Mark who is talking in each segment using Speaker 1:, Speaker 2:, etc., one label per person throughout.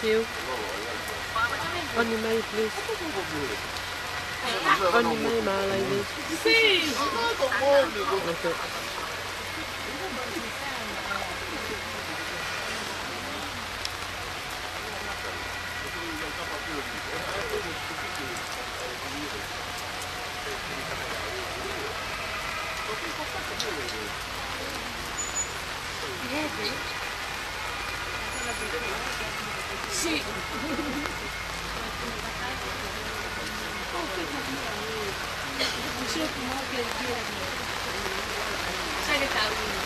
Speaker 1: Siêu. On your money, please. On your money, my lady.
Speaker 2: Sì.
Speaker 1: Okay.
Speaker 2: Sì. Sai che sta uno?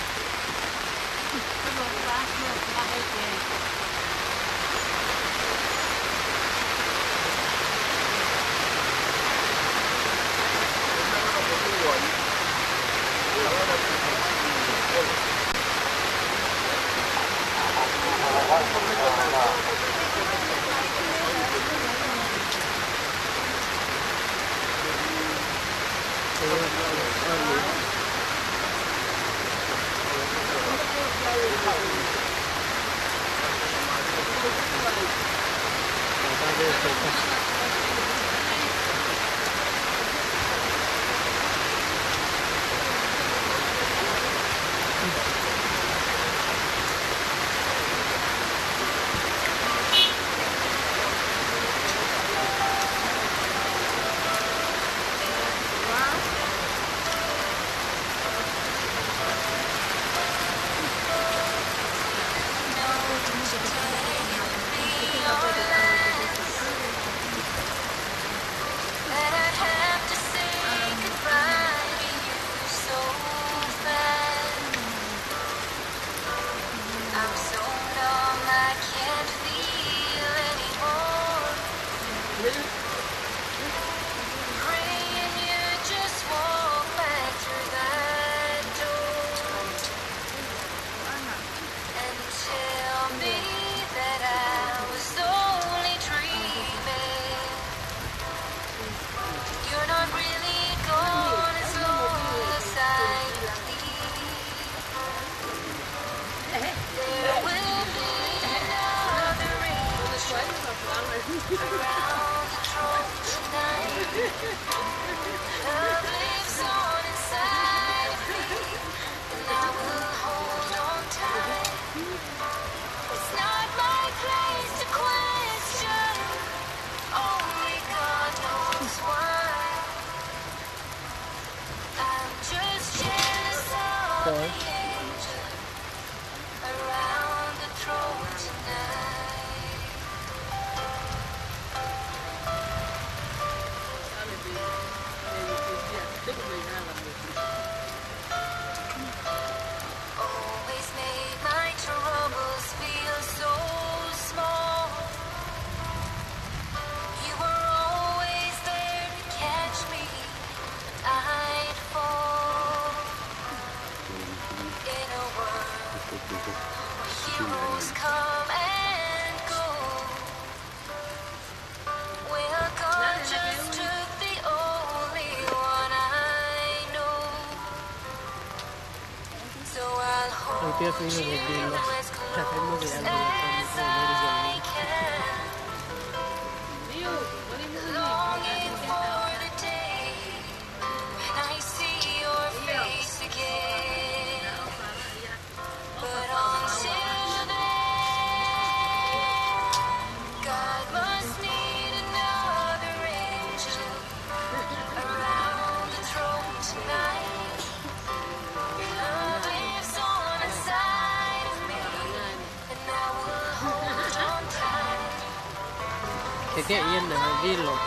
Speaker 2: Cái yên là đi lột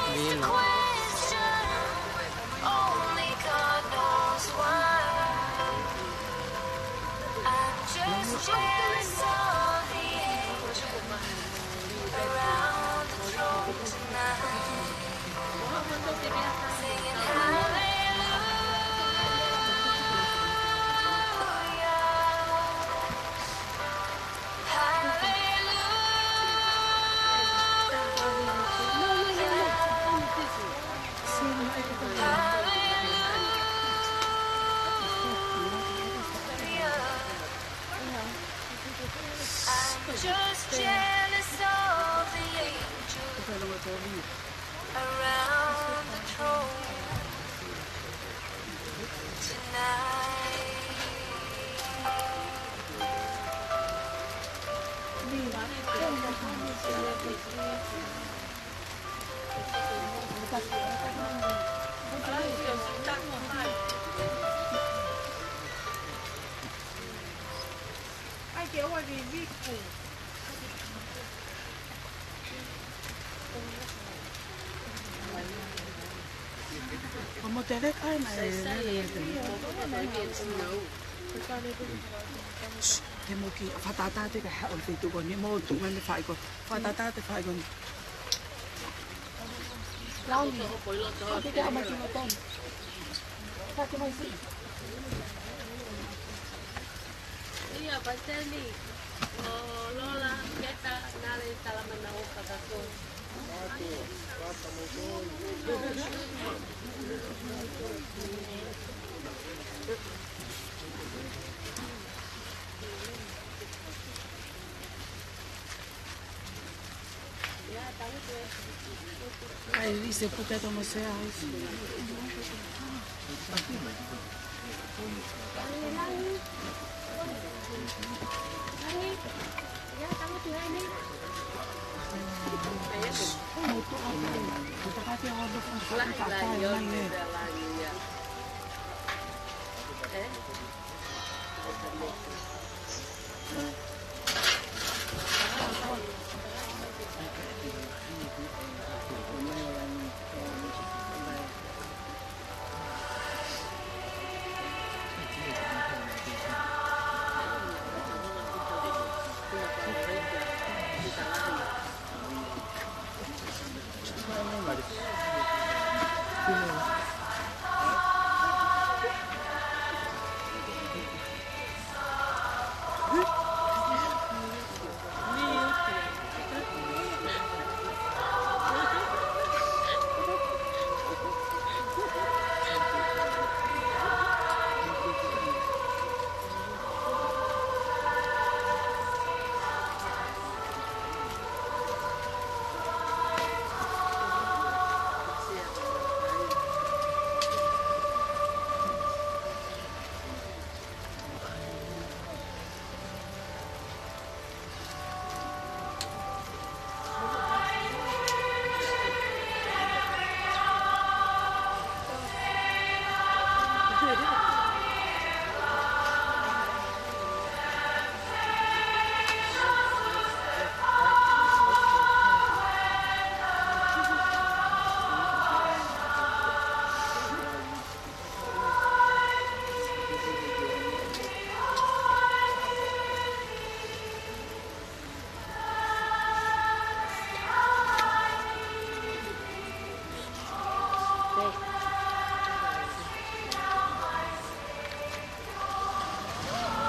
Speaker 3: around the throne tonight.
Speaker 4: Ai kéo qua vì vi củ.
Speaker 5: Một cái đấy cái này thì một cái phát ta thì cái hậu thì tụi con như một tụi mình phải còn phát ta thì phải còn
Speaker 4: Lau gì? Cái kéo mà chỉ một con. Sao cái mày xị?
Speaker 2: Iya, pastelni. Lola, kita nari talaman na ako kagato.
Speaker 5: Aí dice porque no sea eso. Kita kasih order untuk kakak yang lain.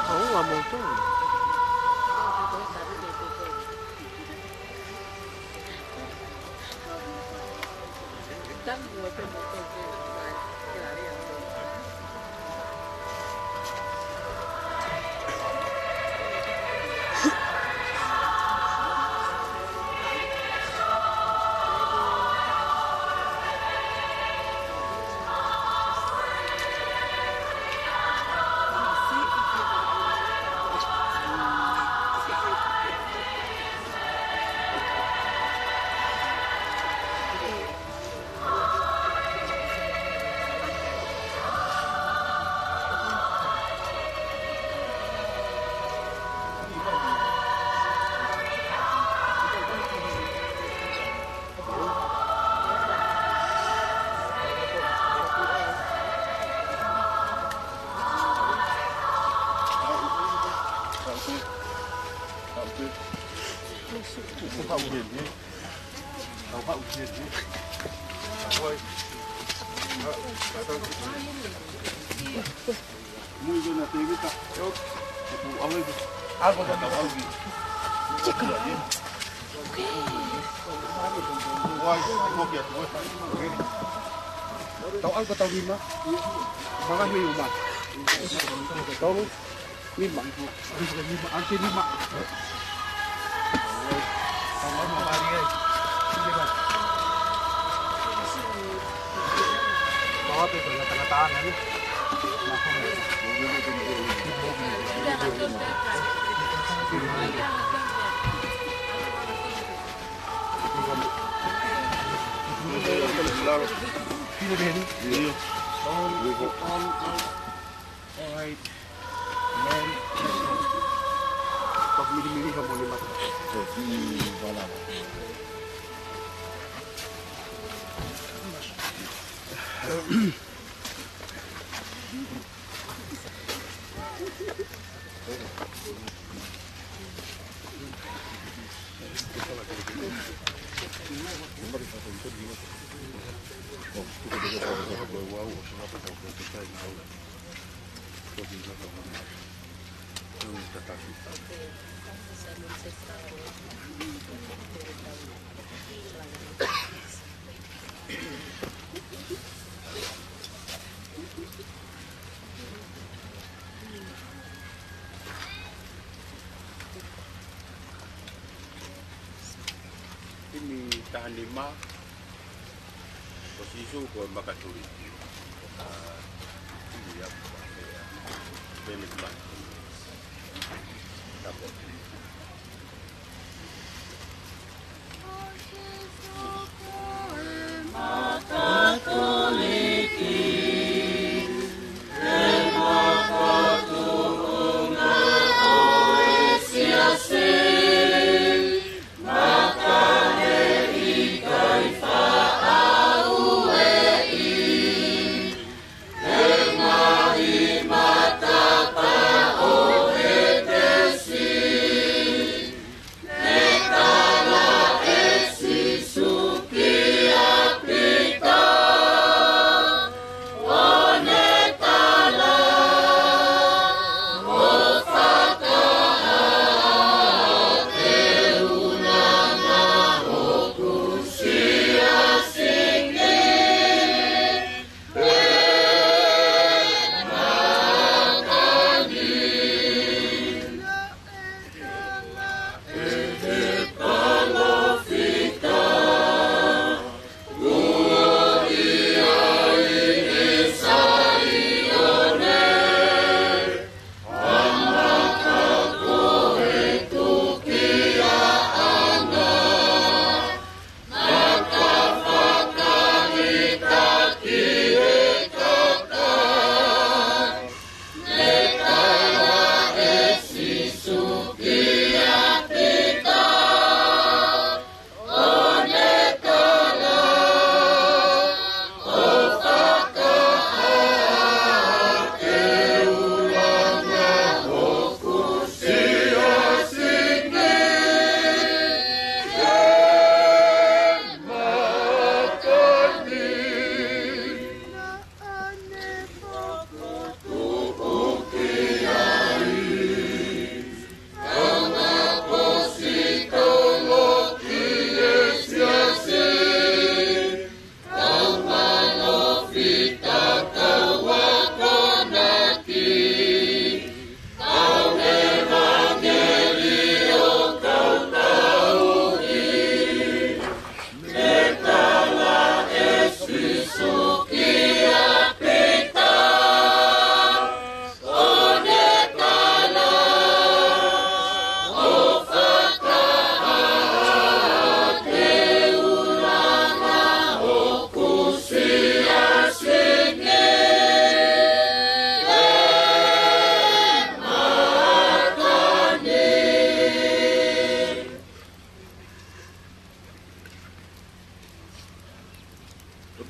Speaker 1: Không là một chút.
Speaker 6: Không phải uống gì, không phải uống gì, thôi. Muy buena técnica. Yo, algo de algo. Chico. Guay, không kìa, tao ăn có tao đi mà, mà cái gì mà, tao đi mà, ăn cái gì mà. Tao nói mà đi đây, đi đây. Apa itu yang tengah-tengah ni? Alright. Man, pag mili-mili ka mo lima. Wala. Ini tahan lima, posisi ko makatuli. Ini ya, benar banget. Dapat.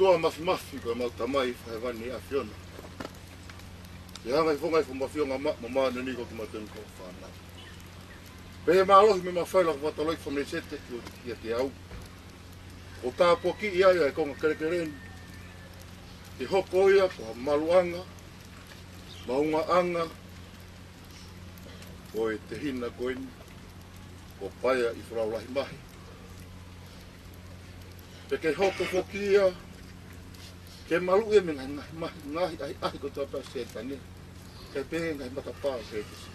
Speaker 6: Toa mafi ko mau tamai whaiwani a whiona. Te hanga i whongai whu mawhionga mama nani ko ki matun ko whānau. Pehe mālohi me mawhaila ko wataloi whamne sete ki a te au. O tā poki ia ia e konga kerekereni. Te hoko ia ko ha maluanga, maunga anga, ko e te hina koeni, ko paia i wharaulahi mahi. Pe ke hoko poki ia, ke malu e me ngahi ahi ko tapa setani. Ke pehe ngai matapā setisi.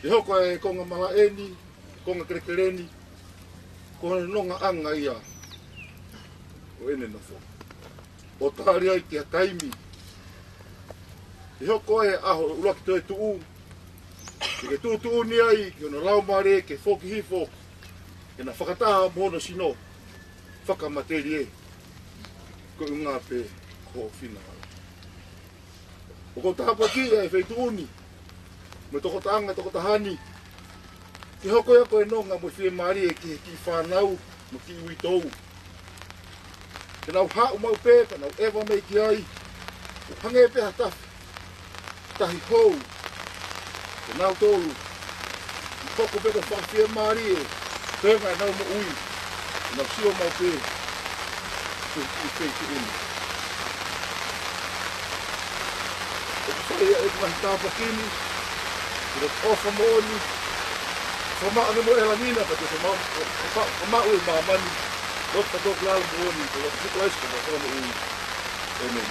Speaker 6: Te hoko e konga malaeni, konga kerekereni, ko nonga anga ia. O ene na fo. o tāri ai kia taimi. I hoko e aho ula ki toi tuu. I ke tuu ni ai ki ono lau mare ke foki hifo. E na whakataha mono sino. Whakamateri e. Ko i ngā pe ko whina. O ko tāpa ki e whai tuuni. Me toko taanga, toko tahani. Ki hoko ia koe nonga mo whie maari e ki whanau, mo ki ui tou. Ke nau hau mau pepa, nau ewa mei ki ai. O hange peha tafi. Tahi hou. Ke nau tolu. I toko pepa whawhia maari e. Tenga e nau mo ui. Ke nau sio mau pe. I whei ki uni. O whai e mahi tāpa kini. Ke nau ofa mōni. Whamaa me mo e lanina pa te whamaa ue mamani. Lot pa tok lalo mōni. Ke lot puklais ka ma whama ui. Amen.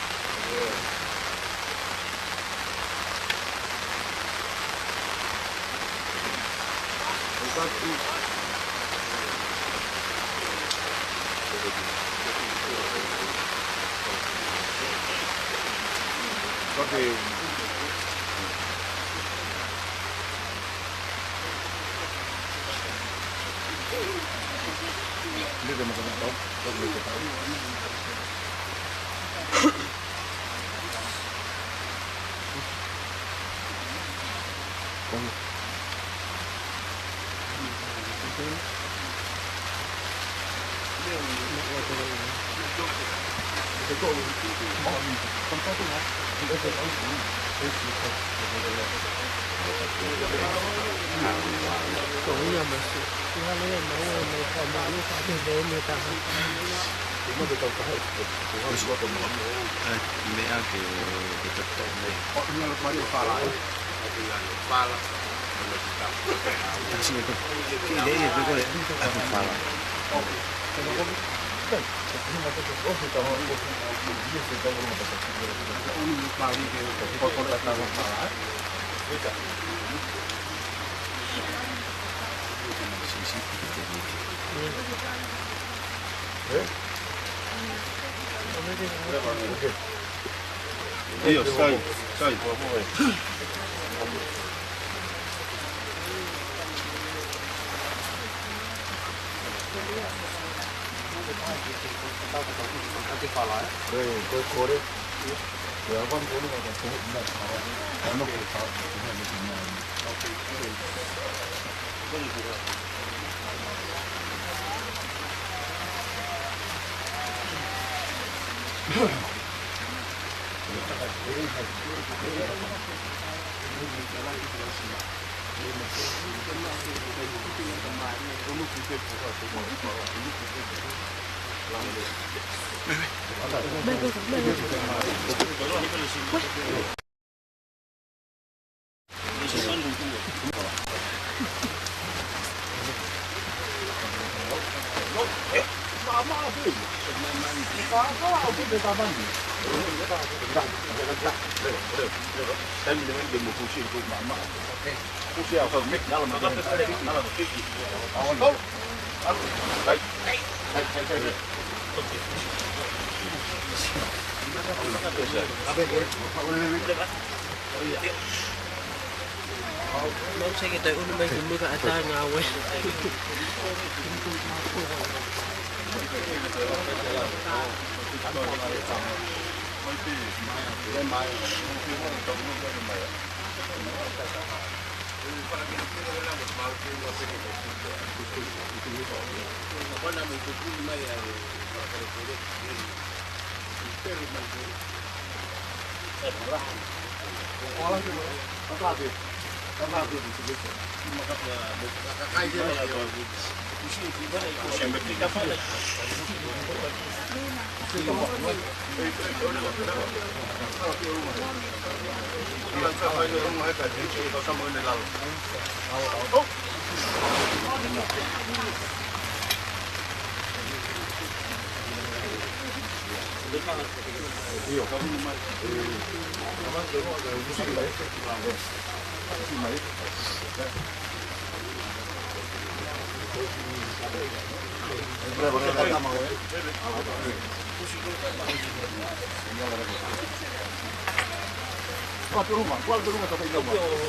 Speaker 1: Cũng nhầm mà sự nó lấy mấy người mấy còn mà lúc phải đi đến người ta
Speaker 7: Mea che sì, che lei è piccole io stai
Speaker 1: Mong say kita uno may gumuga ata nga we.
Speaker 6: Quanto rumah sampai rumah.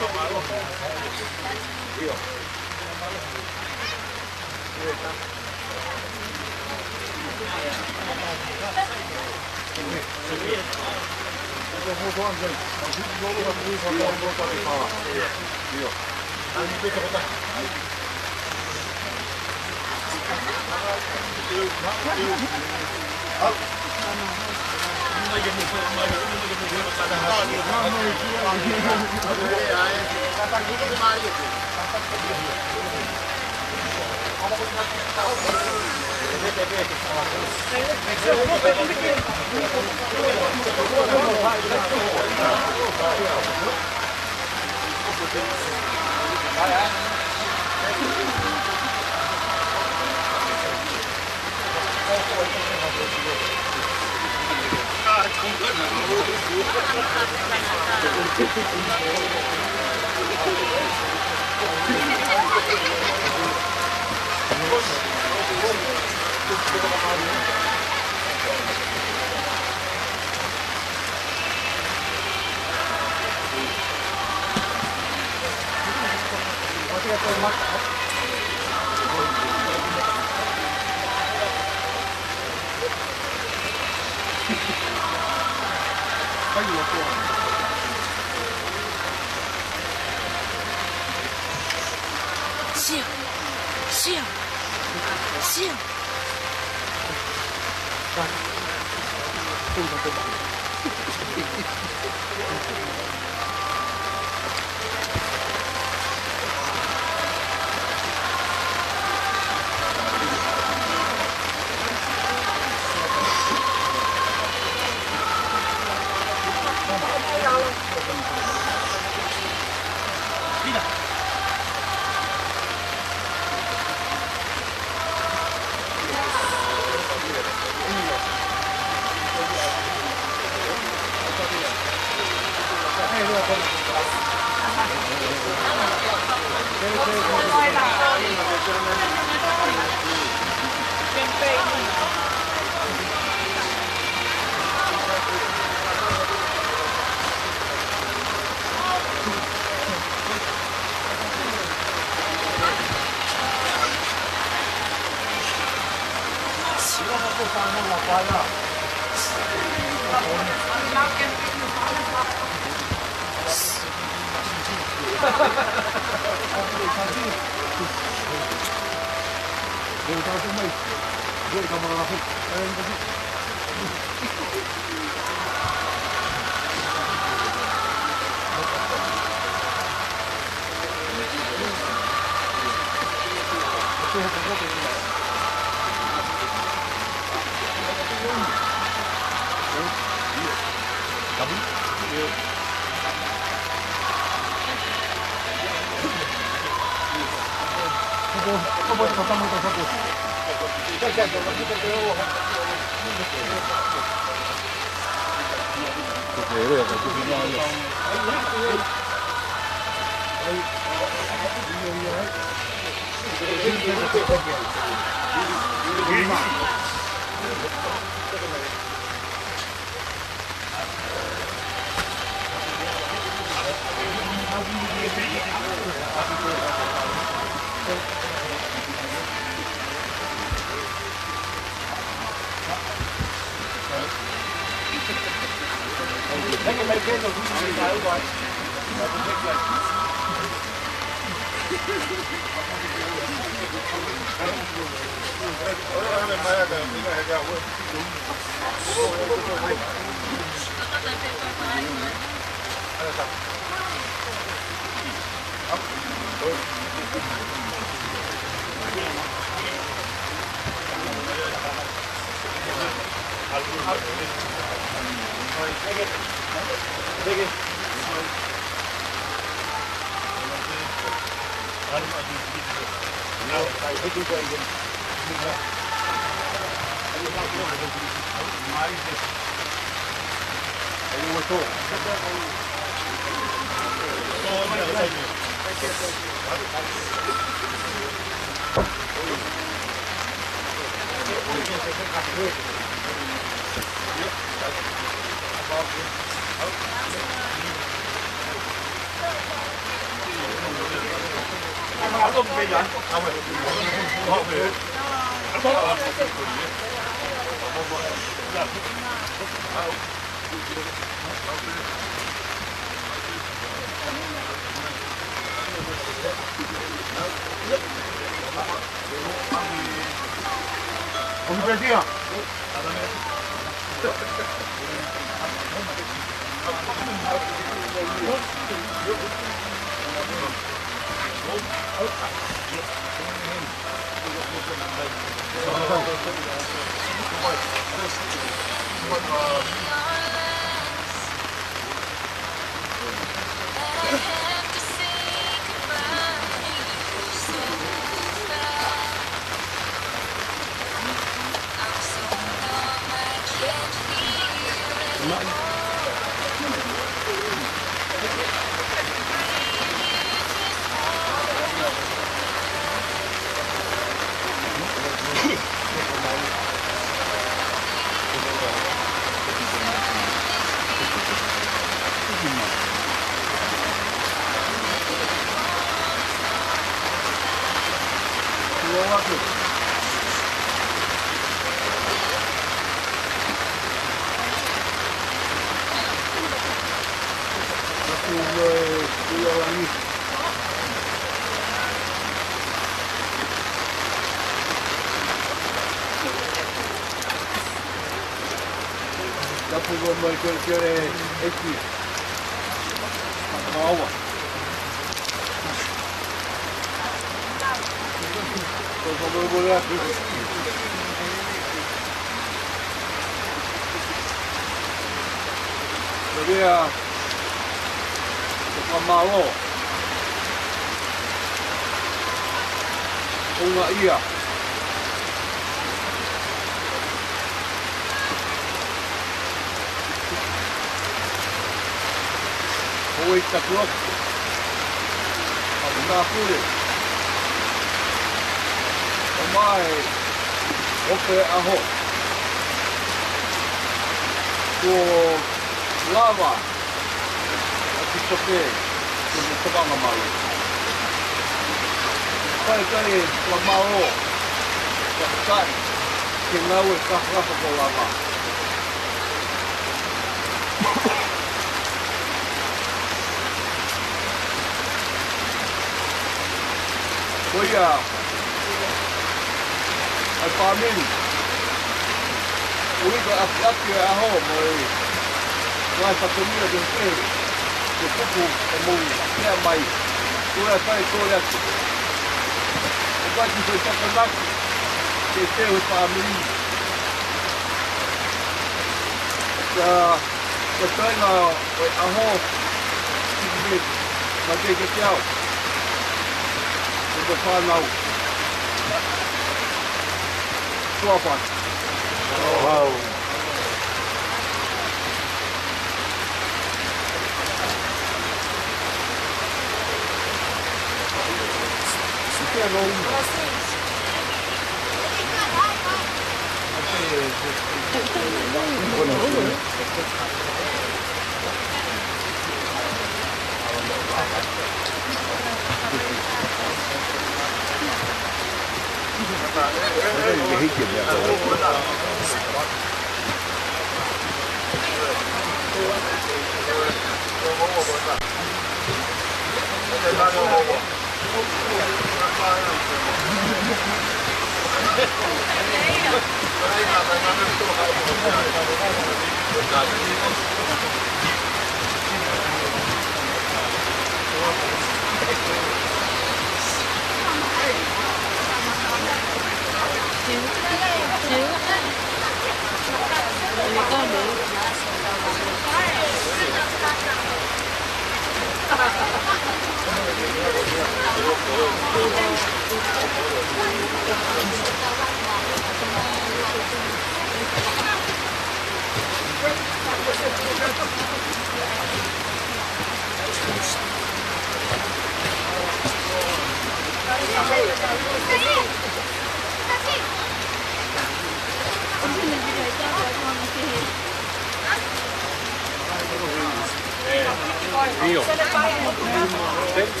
Speaker 1: 邊個？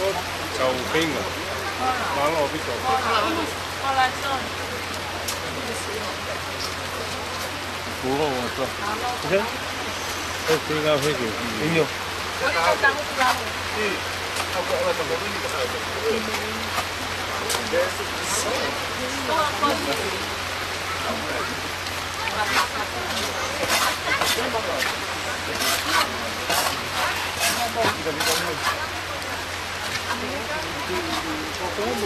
Speaker 1: 就邊個？馬路邊度？我知道。你看，这应该会有。没有。